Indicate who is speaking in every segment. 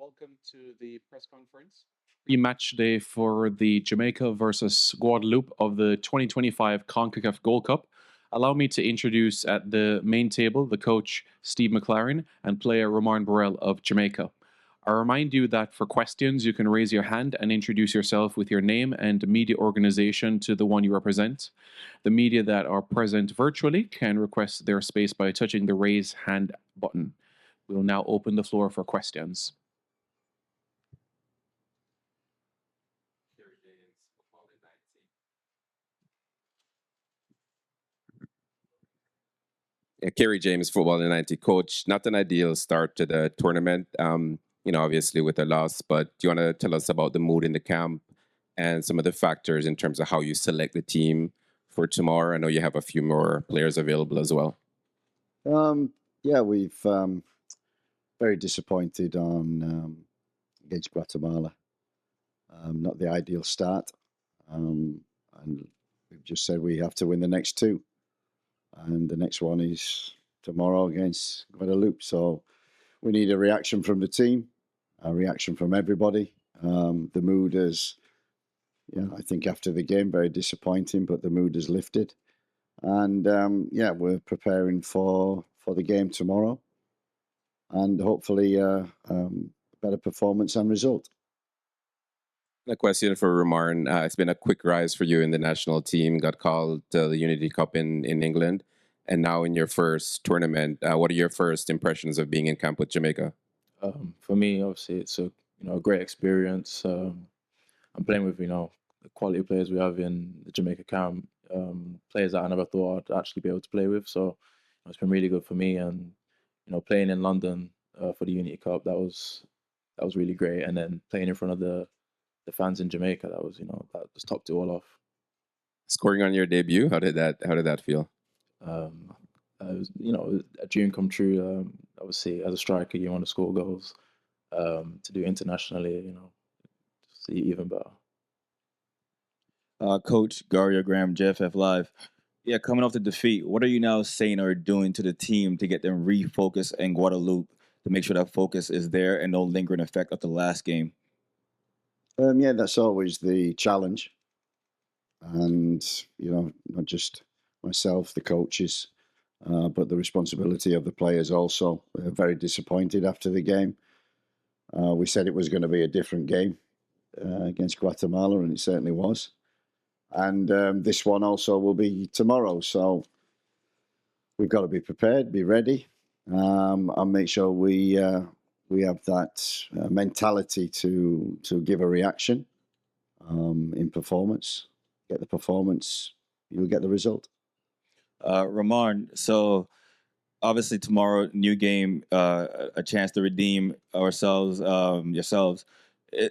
Speaker 1: Welcome to the press conference. Pre-match day for the Jamaica versus Guadeloupe of the 2025 CONCACAF Gold Cup. Allow me to introduce at the main table the coach Steve McClaren and player Rumarn Burrell of Jamaica. I remind you that for questions, you can raise your hand and introduce yourself with your name and media organization to the one you represent. The media that are present virtually can request their space by touching the raise hand button. We will now open the floor for questions.
Speaker 2: Kerry James, Football in 90 coach. Not an ideal start to the tournament, obviously with a loss, but do you want to tell us about the mood in the camp and some of the factors in terms of how you select the team for tomorrow? I know you have a few more players available as well.
Speaker 3: We've very disappointed on against Guatemala. Not the ideal start. And we've just said we have to win the next two. And the next one is tomorrow against Guadeloupe. So we need a reaction from the team, a reaction from everybody. The mood is, I think after the game, very disappointing, but the mood has lifted. And we're preparing for the game tomorrow. And hopefully better performance and result.
Speaker 2: A question for Rumarn. It's been a quick rise for you in the national team, got called to the Unity Cup in England, and now in your first tournament. What are your first impressions of being in camp with Jamaica?
Speaker 4: For me, obviously, it's a great experience. I'm playing with the quality players we have in the Jamaica camp, players that I never thought I'd actually be able to play with. So it's been really good for me, and playing in London for the Unity Cup, that was really great, and then playing in front of the fans in Jamaica, that was that just topped it all off.
Speaker 2: Scoring on your debut, how did that feel?
Speaker 4: It was, a dream come true. Obviously, as a striker, you want to score goals. To do internationally, see even better.
Speaker 5: Coach Gario Graham, JFF Live. Yeah, coming off the defeat, what are you now saying or doing to the team to get them refocused in Guadeloupe to make sure that focus is there and no lingering effect of the last game?
Speaker 3: That's always the challenge. And, not just myself, the coaches, but the responsibility of the players also. We're very disappointed after the game. We said it was going to be a different game against Guatemala, and it certainly was. And this one also will be tomorrow. So we've got to be prepared, be ready, and make sure we have that mentality to give a reaction in performance. Get the performance, you'll get the result.
Speaker 5: Rumarn, so obviously tomorrow, new game, a chance to redeem ourselves, yourselves.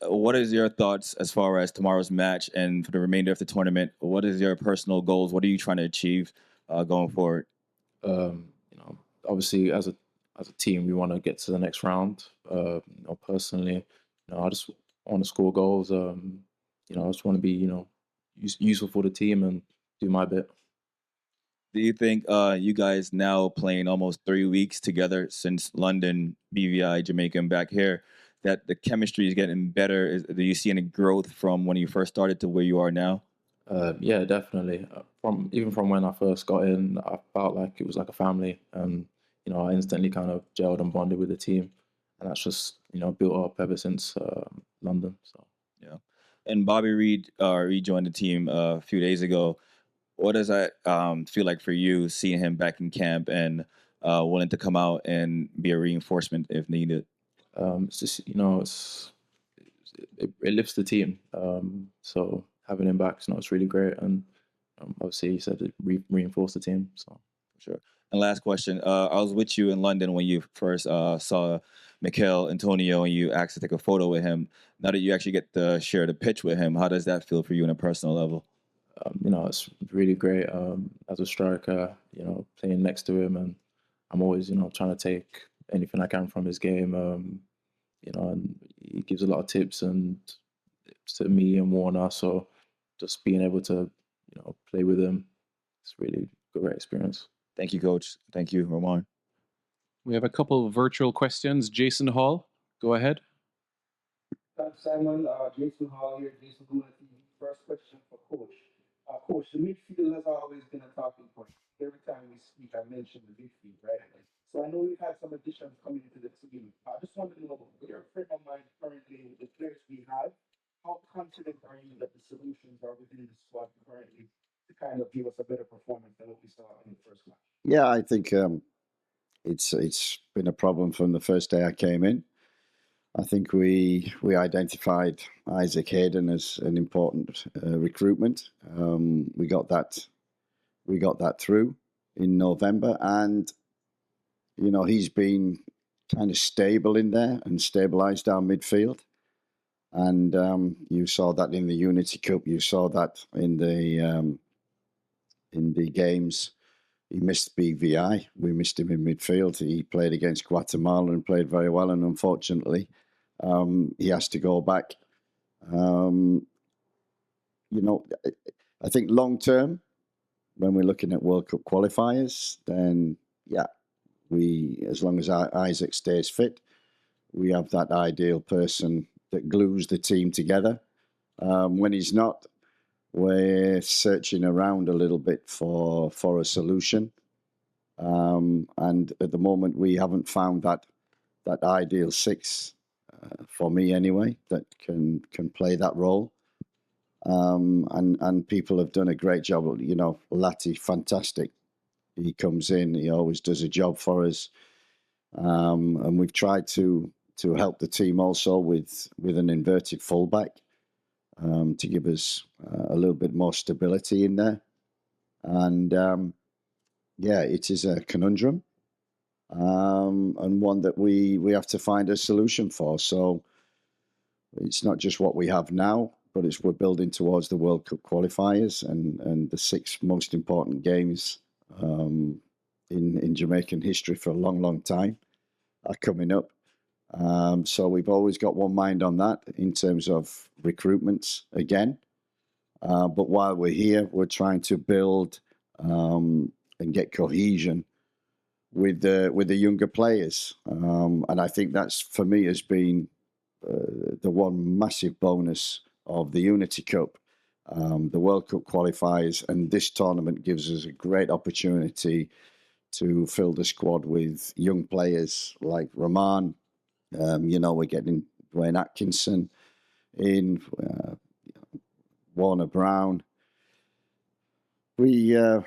Speaker 5: What is your thoughts as far as tomorrow's match and for the remainder of the tournament? What is your personal goals? What are you trying to achieve going forward?
Speaker 4: Obviously, as a team, we want to get to the next round. Personally, I just want to score goals. I just want to be, useful for the team and do my bit.
Speaker 5: Do you think you guys now playing almost 3 weeks together since London, BVI, Jamaica, and back here, that the chemistry is getting better? Do you see any growth from when you first started to where you are now?
Speaker 4: Yeah, definitely. From when I first got in, I felt like it was like a family, and I instantly kind of gelled and bonded with the team, and that's just built up ever since London. So
Speaker 5: yeah. And Bobby Reid rejoined the team a few days ago. What does that feel like for you, seeing him back in camp and willing to come out and be a reinforcement if needed?
Speaker 4: It's just it lifts the team. So having him back, it's really great, and obviously he said it reinforced the team. So
Speaker 5: sure. And last question, I was with you in London when you first saw Mikel Antonio and you asked to take a photo with him. Now that you actually get to share the pitch with him, how does that feel for you on a personal level?
Speaker 4: It's really great as a striker, playing next to him, and I'm always, trying to take anything I can from his game, and he gives a lot of tips and to me and Warner, so just being able to, play with him, it's really a great experience.
Speaker 5: Thank you, Coach. Thank you, Rumarn.
Speaker 1: We have a couple of virtual questions. Jason Hall, go ahead.
Speaker 6: Thanks, Simon. Jason Hall here, Jason Gula TV. First question for Coach. Coach, the midfield has always been a talking point. Every time we speak, I mention the midfield, right? So I know we've had some additions coming into the team. I just want to know, with your frame of mind currently with the players we have, how confident are you that the solutions are within the squad currently to kind of give us a better performance than what we saw in the first match?
Speaker 3: Yeah, I think it's been a problem from the first day I came in. I think we identified Isaac Hayden as an important recruitment. We got that through in November, and he's been kind of stable in there and stabilised our midfield. And you saw that in the Unity Cup. You saw that in the games. He missed BVI. We missed him in midfield. He played against Guatemala and played very well. And unfortunately, he has to go back. I think long term, when we're looking at World Cup qualifiers, then yeah, as long as Isaac stays fit, we have that ideal person that glues the team together. When he's not, we're searching around a little bit for a solution. And at the moment, we haven't found that ideal six, for me anyway, that can play that role. And people have done a great job. Lati, fantastic. He comes in, he always does a job for us. And we've tried to help the team also with an inverted fullback, to give us a little bit more stability in there. And it is a conundrum, and one that we have to find a solution for. So it's not just what we have now, but we're building towards the World Cup qualifiers and the 6 most important games in Jamaican history for a long, long time are coming up. So we've always got one mind on that in terms of recruitments again. But while we're here, we're trying to build and get cohesion with the younger players. And I think that's, for me, has been the one massive bonus of the Unity Cup, the World Cup qualifiers, and this tournament gives us a great opportunity to fill the squad with young players like Rumarn. We're getting Dwayne Atkinson in, Warner Brown. We're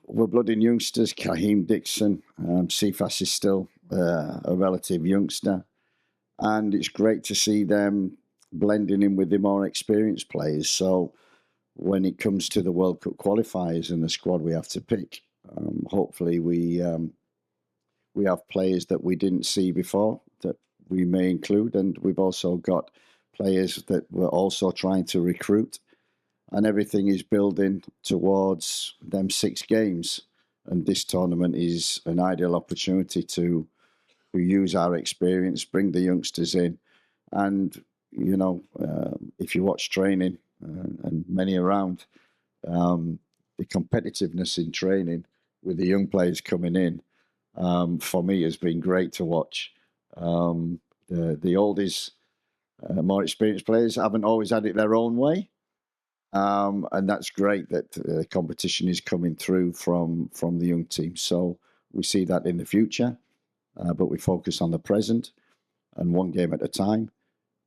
Speaker 3: blooding youngsters. Kahim Dixon, Cephas is still a relative youngster. And it's great to see them blending in with the more experienced players. So when it comes to the World Cup qualifiers and the squad we have to pick, hopefully we have players that we didn't see before that we may include. And we've also got players that we're also trying to recruit. And everything is building towards them 6 games. And this tournament is an ideal opportunity to use our experience, bring the youngsters in. And, if you watch training and many around, the competitiveness in training with the young players coming in, for me, has been great to watch. The oldies, more experienced players haven't always had it their own way. And that's great that the competition is coming through from the young team. So we see that in the future, but we focus on the present and one game at a time.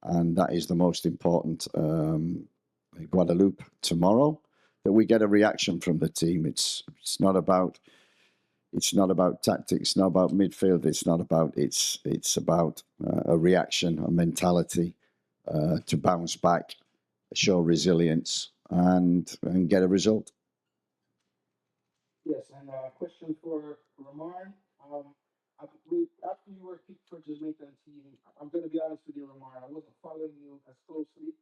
Speaker 3: And that is the most important. Guadeloupe tomorrow, that we get a reaction from the team. It's not about tactics, not about midfield. It's about a reaction, a mentality to bounce back, show resilience, and get a result.
Speaker 6: Yes, and a question for Rumarn. After you were picked for Jamaican team, I'm going to be honest with you, Rumarn, I wasn't following you as closely.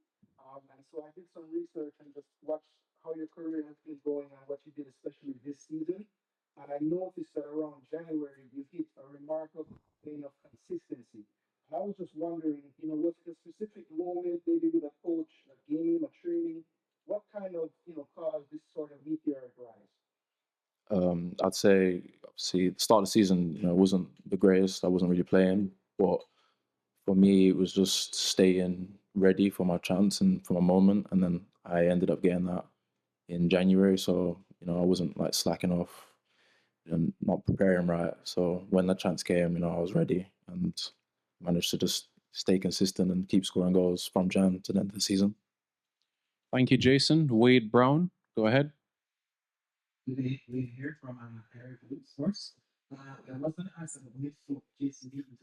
Speaker 6: And so I did some research and just watched how your career has been going and what you did, especially this season. And I noticed that around January, you hit a remarkable vein of consistency. And I was just wondering, was it a specific moment, maybe with a coach, a game, a training? What kind of, caused this sort of meteoric rise?
Speaker 4: I'd say, obviously, the start of the season, wasn't the greatest. I wasn't really playing, but for me, it was just staying ready for my chance and for my moment. And then I ended up getting that in January. So, you know, I wasn't like slacking off and not preparing right. So when the chance came, you know, I was ready and managed to just stay consistent and keep scoring goals from Jan to the end of the season.
Speaker 1: Thank you, Jason. Wade Brown, go ahead.
Speaker 6: We hear from Eric Source. I was going to ask about midfield Jason Beaton.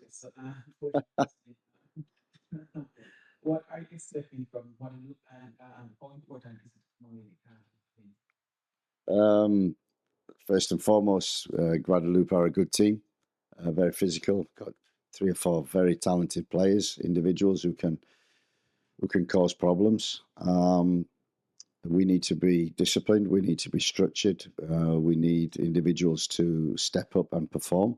Speaker 6: What are you expecting from Guadeloupe and how important is it for
Speaker 3: First and foremost, Guadeloupe are a good team, very physical. Got 3 or 4 very talented players, individuals who can cause problems. We need to be disciplined. We need to be structured. We need individuals to step up and perform,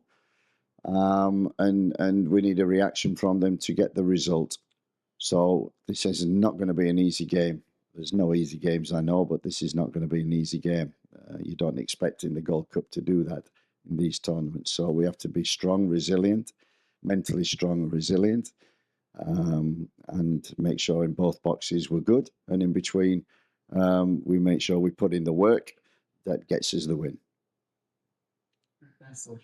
Speaker 3: and we need a reaction from them to get the result. So this is not going to be an easy game. There's no easy games, I know, but this is not going to be an easy game. You don't expect in the Gold Cup to do that in these tournaments. So we have to be strong, resilient, mentally strong and resilient, and make sure in both boxes we're good. And in between, we make sure we put in the work that gets us the win.
Speaker 6: That's so